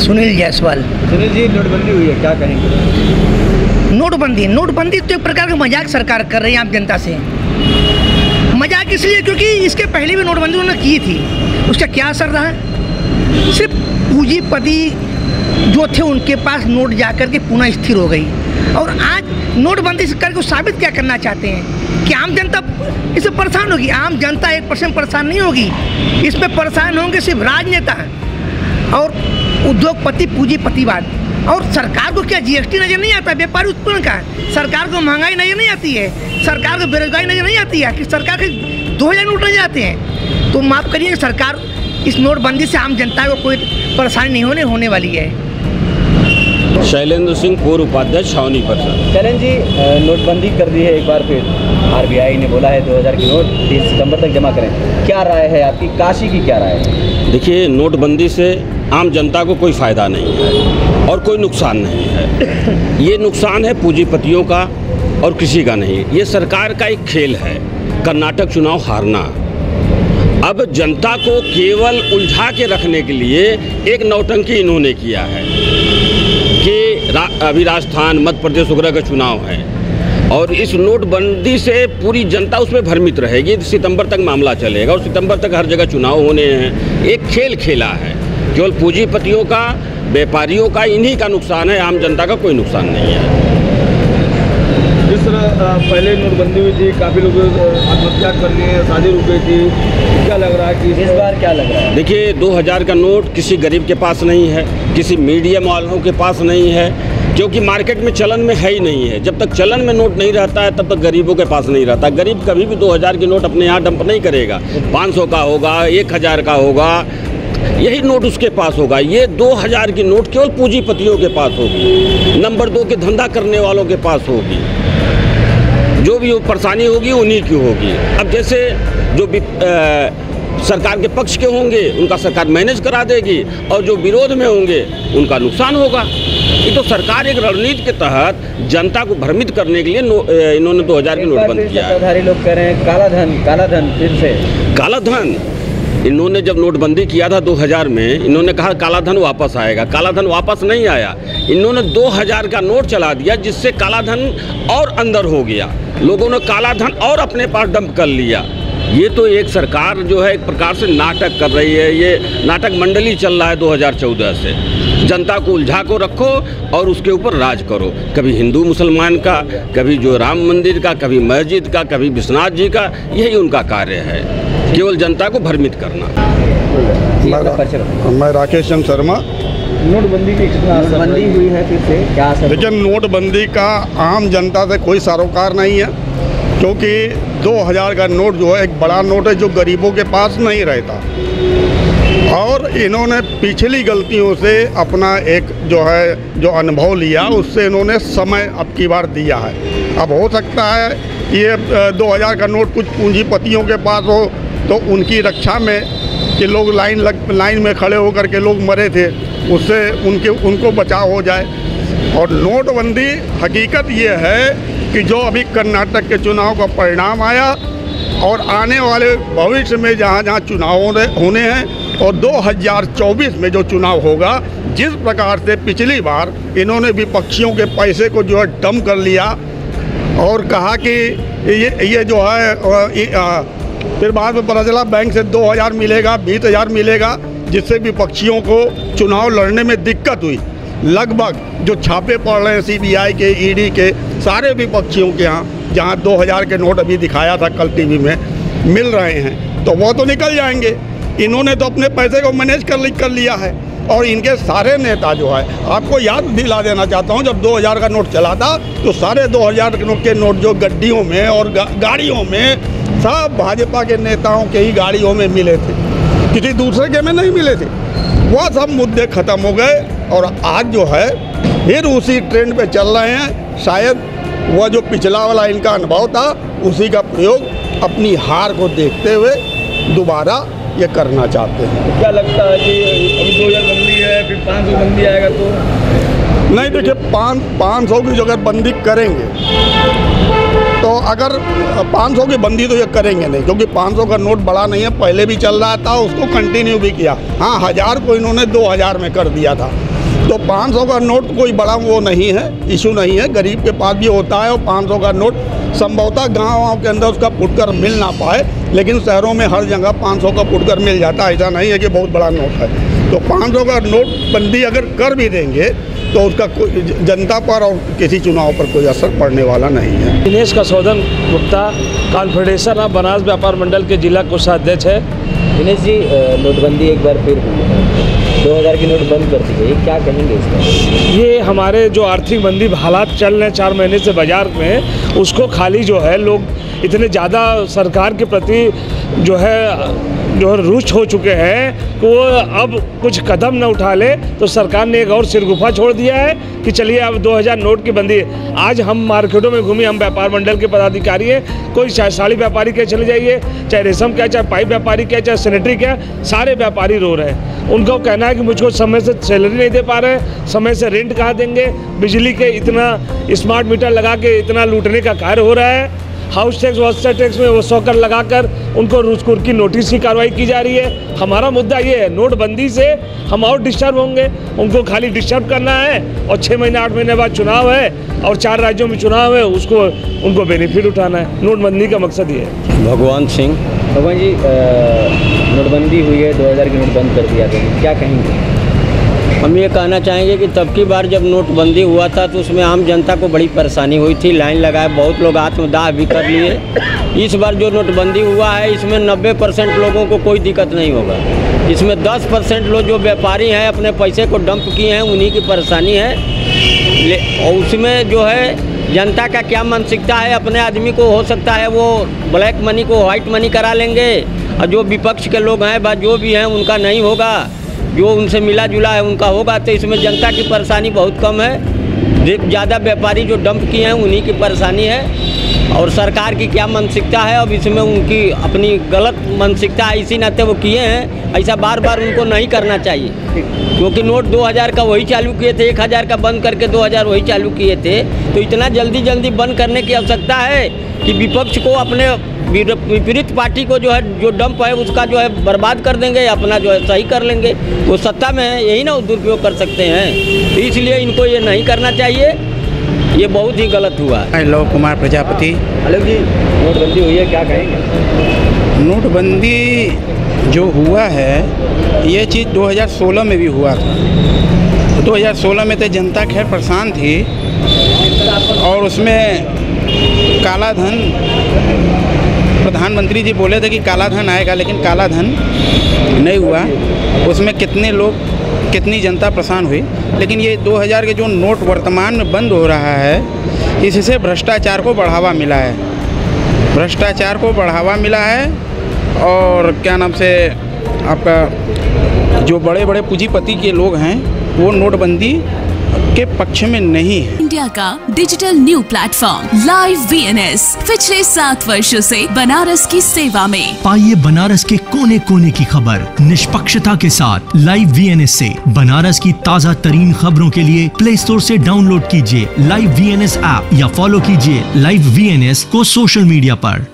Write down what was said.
सुनील जायसवाल। सुनील जी, नोटबंदी हुई है, क्या कहेंगे? नोटबंदी तो एक प्रकार का मजाक सरकार कर रही है आम जनता से। मजाक इसलिए क्योंकि इसके पहले भी नोटबंदी उन्होंने की थी, उसका क्या असर रहा? सिर्फ पूंजीपति जो थे उनके पास नोट जाकर के पुनः स्थिर हो गई। और आज नोटबंदी करके साबित क्या करना चाहते हैं कि आम जनता इससे परेशान होगी। आम जनता 1% परेशान नहीं होगी, इसमें परेशान होंगे सिर्फ राजनेता और उद्योगपति, पूंजीपतिवाद। और सरकार को क्या जीएसटी नजर नहीं आता? व्यापारी उत्पन्न का सरकार को महंगाई नजर नहीं आती है, सरकार को बेरोजगारी नजर नहीं आती है कि सरकार के 2000 नोट नजर आते हैं। तो माफ़ करिए, सरकार इस नोटबंदी से आम जनता को कोई परेशानी नहीं होने वाली है। शैलेंद्र सिंह, पूर्व उपाध्यक्ष छावनी परिषद। शैलेंद्र जी, नोटबंदी कर दी है एक बार फिर, आरबीआई ने बोला है 2000 की नोट 30 सितंबर तक जमा करें, क्या राय है आपकी? काशी की क्या राय है? देखिए, नोटबंदी से आम जनता को कोई फ़ायदा नहीं है और कोई नुकसान नहीं है। ये नुकसान है पूंजीपतियों का और किसी का नहीं। ये सरकार का एक खेल है, कर्नाटक चुनाव हारना। अब जनता को केवल उलझा के रखने के लिए एक नौटंकी इन्होंने किया है कि अभी राजस्थान, मध्य प्रदेश वगैरह का चुनाव है और इस नोटबंदी से पूरी जनता उसमें भ्रमित रहेगी। सितंबर तक मामला चलेगा और सितंबर तक हर जगह चुनाव होने हैं। एक खेल खेला है, केवल पूंजीपतियों का, व्यापारियों का, इन्हीं का नुकसान है, आम जनता का कोई नुकसान नहीं है। जिस तरह पहले नोटबंदी हुई थी, काफ़ी लोग आत्महत्या कर लिए, शादी रुक गई थी, क्या लग रहा है कि इस बार क्या लग रहा है? देखिए, 2000 का नोट किसी गरीब के पास नहीं है, किसी मीडियम वालों के पास नहीं है, क्योंकि मार्केट में चलन में है ही नहीं है। जब तक चलन में नोट नहीं रहता है तब तक गरीबों के पास नहीं रहता। गरीब कभी भी 2000 की नोट अपने यहाँ डंप नहीं करेगा। 500 का होगा, 1000 का होगा, यही नोट उसके पास होगा। ये 2000 की नोट केवल पूंजीपतियों के पास होगी, नंबर 2 के धंधा करने वालों के पास होगी। जो भी परेशानी होगी उन्हीं की होगी। अब जैसे जो भी सरकार के पक्ष के होंगे उनका सरकार मैनेज करा देगी और जो विरोध में होंगे उनका नुकसान होगा। ये तो सरकार एक रणनीति के तहत जनता को भ्रमित करने के लिए इन्होंने 2000 की नोट बंद किया है। लोग कह रहे हैं काला धन फिर से काला धन। इन्होंने जब नोटबंदी किया था 2000 में, इन्होंने कहा काला धन वापस आएगा। काला धन वापस नहीं आया। इन्होंने 2000 का नोट चला दिया, जिससे काला धन और अंदर हो गया। लोगों ने काला धन और अपने पास डंप कर लिया। ये तो एक सरकार जो है एक प्रकार से नाटक कर रही है। ये नाटक मंडली चल रहा है 2014 से। जनता को उलझा को रखो और उसके ऊपर राज करो। कभी हिंदू मुसलमान का, कभी जो राम मंदिर का, कभी मस्जिद का, कभी विश्वनाथ जी का, यही उनका कार्य है, केवल जनता को भ्रमित करना। मैं राकेश चंद्र शर्मा। नोटबंदी की नोटबंदी हुई है फिर से, क्या असर? देखिए, नोटबंदी का आम जनता से कोई सरोकार नहीं है, क्योंकि 2000 का नोट जो है एक बड़ा नोट है जो गरीबों के पास नहीं रहता। और इन्होंने पिछली गलतियों से अपना एक जो अनुभव लिया, उससे इन्होंने समय अब की बार दिया है। अब हो सकता है ये 2000 का नोट कुछ पूंजीपतियों के पास हो तो उनकी रक्षा में कि लोग लाइन में खड़े होकर के लोग मरे थे, उससे उनको बचाव हो जाए। और नोटबंदी हकीकत ये है कि जो अभी कर्नाटक के चुनाव का परिणाम आया और आने वाले भविष्य में जहाँ चुनाव होने हैं और 2024 में जो चुनाव होगा, जिस प्रकार से पिछली बार इन्होंने विपक्षियों के पैसे को जो है डंप कर लिया और कहा कि ये जो है फिर बाद में पता चला बैंक से 2000 मिलेगा, 20000 मिलेगा, जिससे विपक्षियों को चुनाव लड़ने में दिक्कत हुई। लगभग जो छापे पड़ रहे हैं सीबीआई के, ईडी के, सारे विपक्षियों के यहाँ जहाँ 2000 के नोट अभी दिखाया था कल टीवी में मिल रहे हैं, तो वो तो निकल जाएंगे। इन्होंने तो अपने पैसे को मैनेज कर लिया है। और इनके सारे नेता जो है, आपको याद दिला देना चाहता हूँ, जब 2000 का नोट चला था तो सारे 2000 के नोट जो गड्डियों में और गाड़ियों में सब भाजपा के नेताओं के ही गाड़ियों में मिले थे, किसी दूसरे के में नहीं मिले थे। वह सब मुद्दे ख़त्म हो गए और आज जो है फिर उसी ट्रेंड पे चल रहे हैं। शायद वह जो पिछला वाला इनका अनुभव था, उसी का प्रयोग अपनी हार को देखते हुए दोबारा ये करना चाहते हैं। क्या लगता है कि अभी 2000 बंदी है, फिर 500 बंदी आएगा तो? नहीं, देखिए 500 की जो अगर बंदी करेंगे तो अगर 500 की बंदी तो ये करेंगे नहीं, क्योंकि 500 का नोट बड़ा नहीं है, पहले भी चल रहा था, उसको कंटिन्यू भी किया। हाँ, 1000 को इन्होंने 2000 में कर दिया था। तो 500 का नोट कोई बड़ा वो नहीं है, इशू नहीं है, गरीब के पास भी होता है। और 500 का नोट संभवतः गाँव के अंदर उसका फुटकर मिल ना पाए, लेकिन शहरों में हर जगह 500 का फुटकर मिल जाता है। ऐसा नहीं है कि बहुत बड़ा नोट है। तो 500 का नोट बंदी अगर कर भी देंगे तो उसका कोई जनता पर और किसी चुनाव पर कोई असर पड़ने वाला नहीं है। दिनेश कसौदन गुप्ता, कॉन्फेडरेशन ऑफ बनारस व्यापार मंडल के जिला कोषाध्यक्ष है। दिनेश जी, नोटबंदी एक बार फिर हुई है, 2000 की नोट बंद कर दी गई, क्या कहेंगे इसका? ये हमारे जो आर्थिक मंदी हालात चल रहे हैं 4 महीने से बाजार में, उसको खाली जो है लोग इतने ज़्यादा सरकार के प्रति जो है रुष्ट हो चुके हैं कि वो अब कुछ कदम न उठा ले, तो सरकार ने एक और सिरगुफा छोड़ दिया है कि चलिए अब 2000 नोट की बंदी है। आज हम मार्केटों में घूमे, हम व्यापार मंडल के पदाधिकारी हैं, कोई चाहे साड़ी व्यापारी क्या चले जाइए, चाहे रेशम क्या, चाहे पाइप व्यापारी क्या, चाहे सैनिटरी क्या, सारे व्यापारी रो रहे हैं। उनका कहना है कि मुझको समय से सैलरी नहीं दे पा रहे हैं, समय से रेंट कहाँ देंगे, बिजली के इतना स्मार्ट मीटर लगा के इतना लूटने का कार्य हो रहा है, हाउस टैक्स वॉस्टर टैक्स में वो 100 कर लगाकर उनको रुस्कुर की नोटिस की कार्रवाई की जा रही है। हमारा मुद्दा ये है, नोटबंदी से हम और डिस्टर्ब होंगे, उनको खाली डिस्टर्ब करना है और 6 महीने 8 महीने बाद चुनाव है और 4 राज्यों में चुनाव है, उसको उनको बेनिफिट उठाना है। नोटबंदी का मकसद ये है। भगवान जी, नोटबंदी हुई है, 2000 की नोट बंद कर दिया गया, क्या कहेंगे? हम ये कहना चाहेंगे कि तब की बार जब नोटबंदी हुआ था तो उसमें आम जनता को बड़ी परेशानी हुई थी, लाइन लगाए, बहुत लोग आत्मदाह भी कर लिए। इस बार जो नोटबंदी हुआ है इसमें 90% लोगों को कोई दिक्कत नहीं होगा। इसमें 10% लोग जो व्यापारी हैं अपने पैसे को डंप किए हैं, उन्हीं की परेशानी है। और उसमें जो है जनता का क्या मानसिकता है, अपने आदमी को हो सकता है वो ब्लैक मनी को वाइट मनी करा लेंगे, और जो विपक्ष के लोग हैं जो भी हैं उनका नहीं होगा, जो उनसे मिला जुला है उनका होगा। तो इसमें जनता की परेशानी बहुत कम है, ज़्यादा व्यापारी जो डंप किए हैं उन्हीं की परेशानी है। और सरकार की क्या मानसिकता है, अब इसमें उनकी अपनी गलत मानसिकता है, इसी नाते वो किए हैं। ऐसा बार बार उनको नहीं करना चाहिए, क्योंकि नोट 2000 का वही चालू किए थे, 1000 का बंद करके 2000 वही चालू किए थे। तो इतना जल्दी बंद करने की आवश्यकता है कि विपक्ष को अपने विपरीत पार्टी को जो है जो डंप है उसका जो है बर्बाद कर देंगे, अपना जो है सही कर लेंगे। वो सत्ता में है, यही ना दुरुपयोग कर सकते हैं। तो इसलिए इनको ये नहीं करना चाहिए, ये बहुत ही गलत हुआ। हेलो, कुमार प्रजापति। हेलो जी, नोटबंदी हुई है, क्या कहेंगे? नोटबंदी जो हुआ है ये चीज़ 2016 में भी हुआ था। 2016 में तो जनता खैर परेशान थी और उसमें काला धन, प्रधानमंत्री जी बोले थे कि काला धन आएगा, लेकिन काला धन नहीं हुआ। उसमें कितने लोग, कितनी जनता परेशान हुई। लेकिन ये 2000 के जो नोट वर्तमान में बंद हो रहा है, इससे भ्रष्टाचार को बढ़ावा मिला है, भ्रष्टाचार को बढ़ावा मिला है। और क्या नाम से आपका जो बड़े बड़े पूंजीपति के लोग हैं वो नोटबंदी के पक्ष में नहीं है। इंडिया का digital new platform live VNS पिछले 7 वर्षों से बनारस की सेवा में। पाइए बनारस के कोने कोने की खबर निष्पक्षता के साथ। लाइव VNS से बनारस की ताज़ा तरीन खबरों के लिए प्ले स्टोर से डाउनलोड कीजिए लाइव VNS ऐप या फॉलो कीजिए लाइव VNS को सोशल मीडिया पर।